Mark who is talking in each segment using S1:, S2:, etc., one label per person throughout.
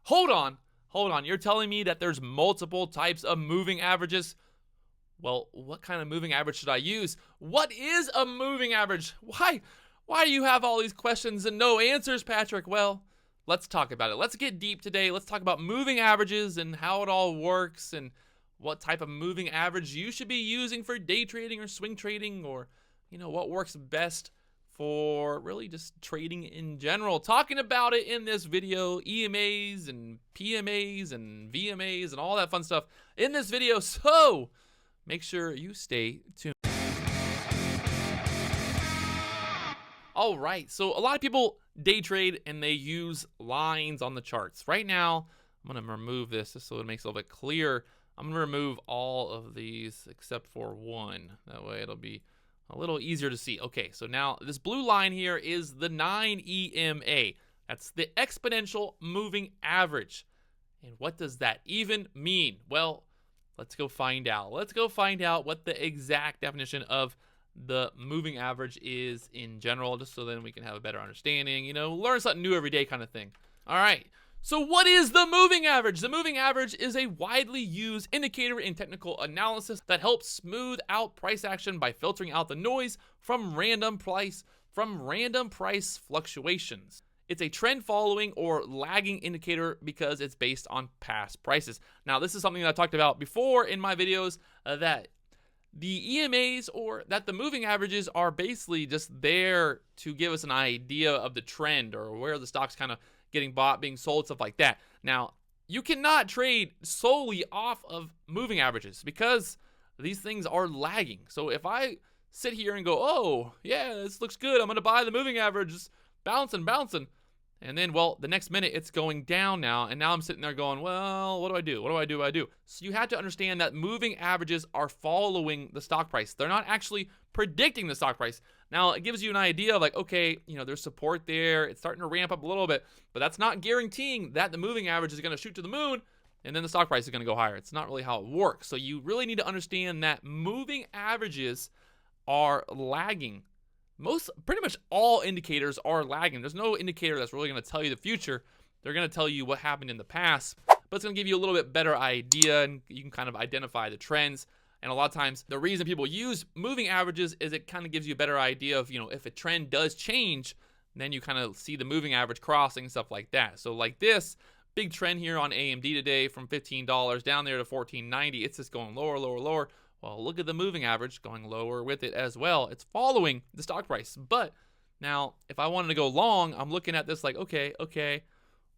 S1: Hold on. You're telling me that there's multiple types of moving averages? Well, what kind of moving average should I use? What is a moving average? Why do you have all these questions and no answers, Patrick? Well, let's talk about it. Let's get deep today. Let's talk about moving averages and how it all works and what type of moving average you should be using for day trading or swing trading, or what works best for really just trading in general. Talking about it in this video, EMAs and PMAs and VMAs and all that fun stuff in this video. So make sure you stay tuned. All right, so a lot of people day trade and they use lines on the charts. Right now, I'm going to remove this just so it makes it a little bit clearer. I'm going to remove all of these except for one. That way it'll be a little easier to see. Okay, so now this blue line here is the 9 EMA. That's the exponential moving average. And what does that even mean? Well, let's go find out. Let's go find out what the exact definition of the moving average is in general, just so then we can have a better understanding, learn something new every day kind of thing. All right. So what is the moving average? The moving average is a widely used indicator in technical analysis that helps smooth out price action by filtering out the noise from random price fluctuations. It's a trend following or lagging indicator because it's based on past prices. Now, this is something that I talked about before in my videos, that the EMAs, or that the moving averages, are basically just there to give us an idea of the trend or where the stock's kind of getting bought, being sold, stuff like that. Now, you cannot trade solely off of moving averages because these things are lagging. So if I sit here and go, oh, yeah, this looks good, I'm going to buy the moving average, just bouncing. And then, well, the next minute it's going down now, and now I'm sitting there going, well, what do I do? What do I do? So you have to understand that moving averages are following the stock price. They're not actually predicting the stock price. Now, it gives you an idea of like, okay, there's support there. It's starting to ramp up a little bit, but that's not guaranteeing that the moving average is going to shoot to the moon and then the stock price is going to go higher. It's not really how it works. So you really need to understand that moving averages are lagging. Pretty much all indicators are lagging. There's no indicator that's really going to tell you the future. They're going to tell you what happened in the past, but it's going to give you a little bit better idea, and you can kind of identify the trends. And a lot of times, the reason people use moving averages is it kind of gives you a better idea of, if a trend does change, then you kind of see the moving average crossing and stuff like that. So like this big trend here on AMD today from $15 down there to $14.90. It's just going lower. Well, look at the moving average going lower with it as well. It's following the stock price. But now, if I wanted to go long, I'm looking at this like, okay,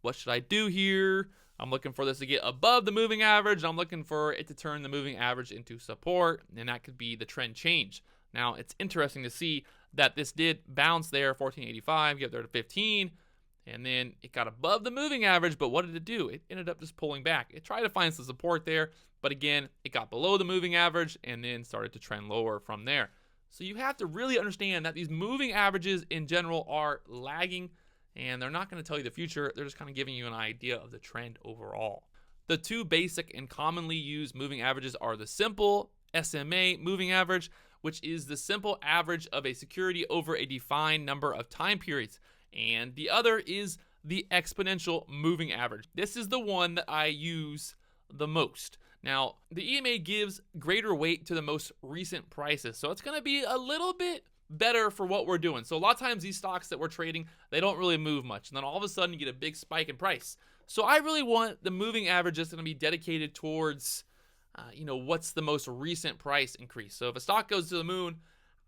S1: what should I do here? I'm looking for this to get above the moving average. I'm looking for it to turn the moving average into support, and that could be the trend change. Now, it's interesting to see that this did bounce there, 14.85, get there to 15, and then it got above the moving average, but what did it do? It ended up just pulling back. It tried to find some support there, but again, it got below the moving average and then started to trend lower from there. So you have to really understand that these moving averages in general are lagging, and they're not going to tell you the future. They're just kind of giving you an idea of the trend overall. The two basic and commonly used moving averages are the simple SMA moving average, which is the simple average of a security over a defined number of time periods. And the other is the exponential moving average. This is the one that I use the most. Now, the EMA gives greater weight to the most recent prices, so it's going to be a little bit better for what we're doing. So a lot of times these stocks that we're trading, they don't really move much, and then all of a sudden you get a big spike in price. So I really want the moving average that's going to be dedicated towards, what's the most recent price increase. So if a stock goes to the moon,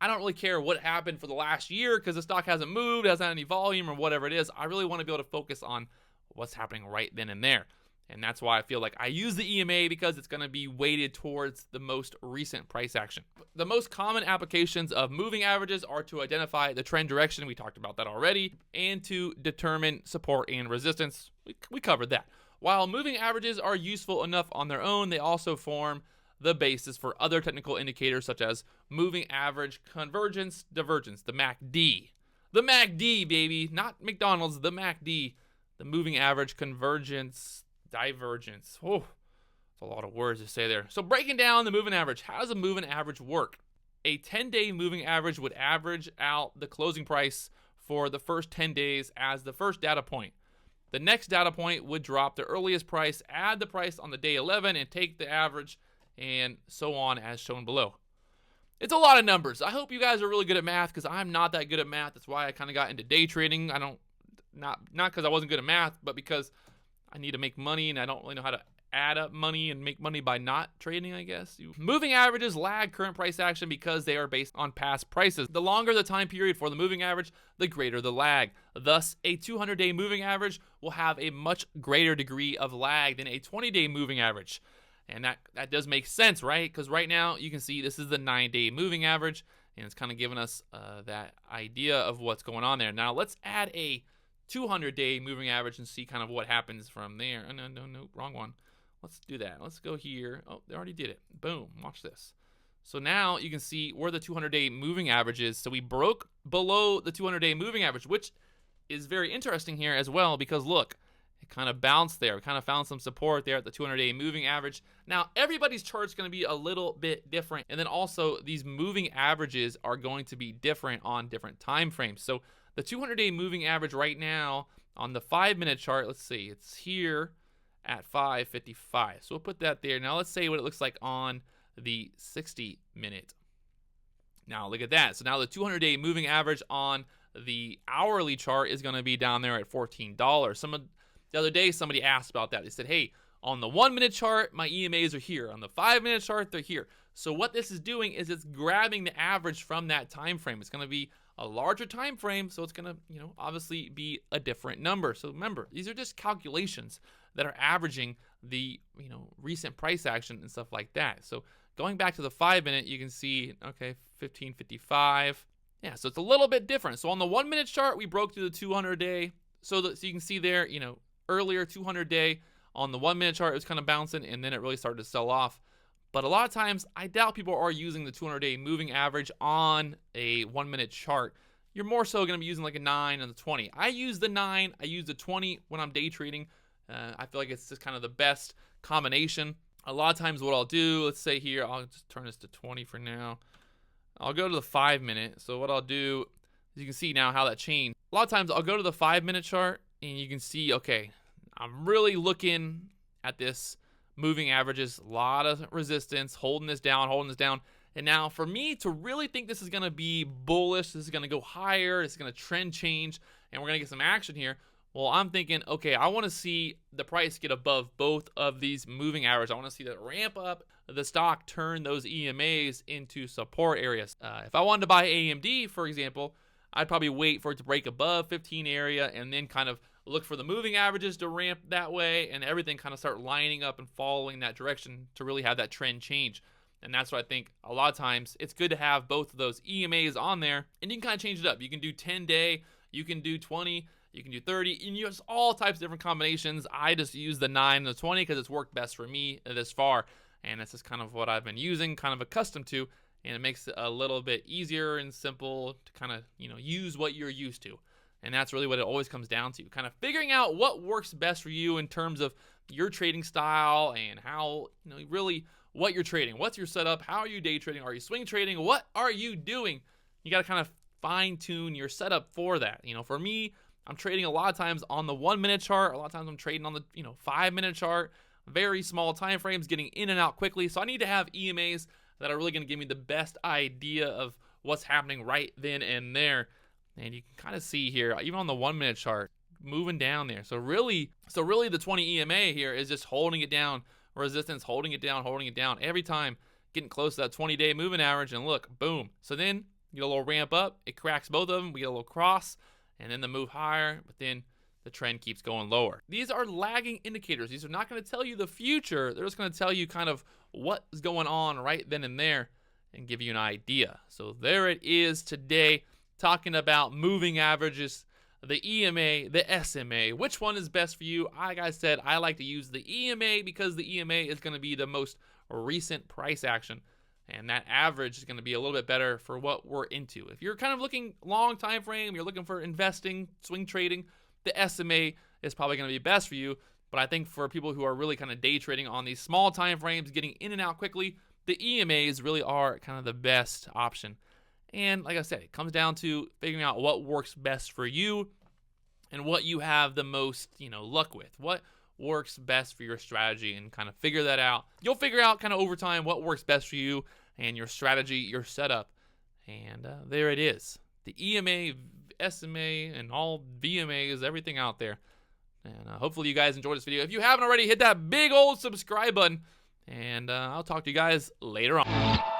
S1: I don't really care what happened for the last year because the stock hasn't moved, hasn't had any volume or whatever it is. I really want to be able to focus on what's happening right then and there. And that's why I feel like I use the EMA, because it's going to be weighted towards the most recent price action. The most common applications of moving averages are to identify the trend direction. We talked about that already. And to determine support and resistance. We covered that. While moving averages are useful enough on their own, they also form the basis for other technical indicators such as moving average convergence, divergence, the MACD. The MACD, baby, not McDonald's, the MACD. The moving average convergence, divergence. Oh, that's a lot of words to say there. So breaking down the moving average, how does a moving average work? A 10-day moving average would average out the closing price for the first 10 days as the first data point. the next data point would drop the earliest price, add the price on the day 11, and take the average, and so on as shown below. It's a lot of numbers. I hope you guys are really good at math, because I'm not that good at math. That's why I kind of got into day trading. Not because I wasn't good at math, but because I need to make money, and I don't really know how to add up money and make money by not trading, I guess. Moving averages lag current price action because they are based on past prices. The longer the time period for the moving average, the greater the lag. Thus, a 200-day moving average will have a much greater degree of lag than a 20-day moving average. And that does make sense, right? Because right now, you can see this is the 9-day moving average, and it's kind of giving us that idea of what's going on there. Now, let's add a 200-day moving average and see kind of what happens from there. Oh, no, wrong one. Let's do that. Let's go here. Oh, they already did it. Boom. Watch this. So now you can see where the 200-day moving average is. So we broke below the 200-day moving average, which is very interesting here as well, because look, it kind of bounced there. We kind of found some support there at the 200-day moving average. Now, everybody's chart is going to be a little bit different. And then also, these moving averages are going to be different on different time frames. So the 200-day moving average right now on the 5-minute chart, let's see, it's here at 5:55. So we'll put that there. Now let's say what it looks like on the 60-minute. Now look at that. So now the 200-day moving average on the hourly chart is going to be down there at $14. The other day somebody asked about that. They said, hey, on the 1-minute chart, my EMAs are here. On the 5-minute chart, they're here. So what this is doing is it's grabbing the average from that time frame. It's going to be a larger time frame, so it's going to, obviously be a different number. So remember, these are just calculations that are averaging the, recent price action and stuff like that. So going back to the 5-minute, you can see, okay, 15.55. Yeah, so it's a little bit different. So on the 1-minute chart, we broke through the 200-day. So you can see there, earlier 200-day on the 1-minute chart, it was kind of bouncing, and then it really started to sell off. But a lot of times, I doubt people are using the 200-day moving average on a 1-minute chart. You're more so going to be using like a 9 and the 20. I use the 9. I use the 20 when I'm day trading. I feel like it's just kind of the best combination. A lot of times what I'll do, let's say here, I'll just turn this to 20 for now. I'll go to the 5-minute. So what I'll do, is you can see now how that changed. A lot of times I'll go to the 5-minute chart, and you can see, okay, I'm really looking at this moving averages, a lot of resistance, holding this down. And now for me to really think this is going to be bullish, this is going to go higher, it's going to trend change, and we're going to get some action here. Well, I'm thinking, okay, I want to see the price get above both of these moving averages. I want to see that ramp up, the stock turn those EMAs into support areas. If I wanted to buy AMD, for example, I'd probably wait for it to break above 15 area and then kind of look for the moving averages to ramp that way, and everything kind of start lining up and following that direction to really have that trend change. And that's what I think a lot of times it's good to have both of those EMAs on there, and you can kind of change it up. You can do 10-day, you can do 20, you can do 30, and you use all types of different combinations. I just use the 9 and the 20 because it's worked best for me this far, and this is kind of what I've been using, kind of accustomed to, and it makes it a little bit easier and simple to kind of, use what you're used to. And that's really what it always comes down to, kind of figuring out what works best for you in terms of your trading style and how, really what you're trading. What's your setup? How are you day trading? Are you swing trading? What are you doing? You got to kind of fine tune your setup for that. For me, I'm trading a lot of times on the 1-minute chart. A lot of times I'm trading on the 5-minute chart. Very small time frames, getting in and out quickly. So I need to have EMAs that are really going to give me the best idea of what's happening right then and there. And you can kind of see here, even on the 1-minute chart, moving down there. So really the 20 EMA here is just holding it down, resistance, holding it down every time, getting close to that 20-day moving average, and look, boom. So then you get a little ramp up, it cracks both of them, we get a little cross, and then the move higher, but then the trend keeps going lower. These are lagging indicators. These are not going to tell you the future. They're just going to tell you kind of what's going on right then and there and give you an idea. So there it is today, talking about moving averages, the EMA, the SMA. Which one is best for you? Like I said, I like to use the EMA because the EMA is going to be the most recent price action, and that average is going to be a little bit better for what we're into. If you're kind of looking long time frame, you're looking for investing, swing trading, the SMA is probably going to be best for you. But I think for people who are really kind of day trading on these small time frames, getting in and out quickly, the EMAs really are kind of the best option. And like I said, it comes down to figuring out what works best for you and what you have the most, luck with. What works best for your strategy, and kind of figure that out. You'll figure out kind of over time what works best for you and your strategy, your setup. And there it is. The EMA, SMA, and all VMAs, everything out there. And hopefully you guys enjoyed this video. If you haven't already, hit that big old subscribe button. And I'll talk to you guys later on.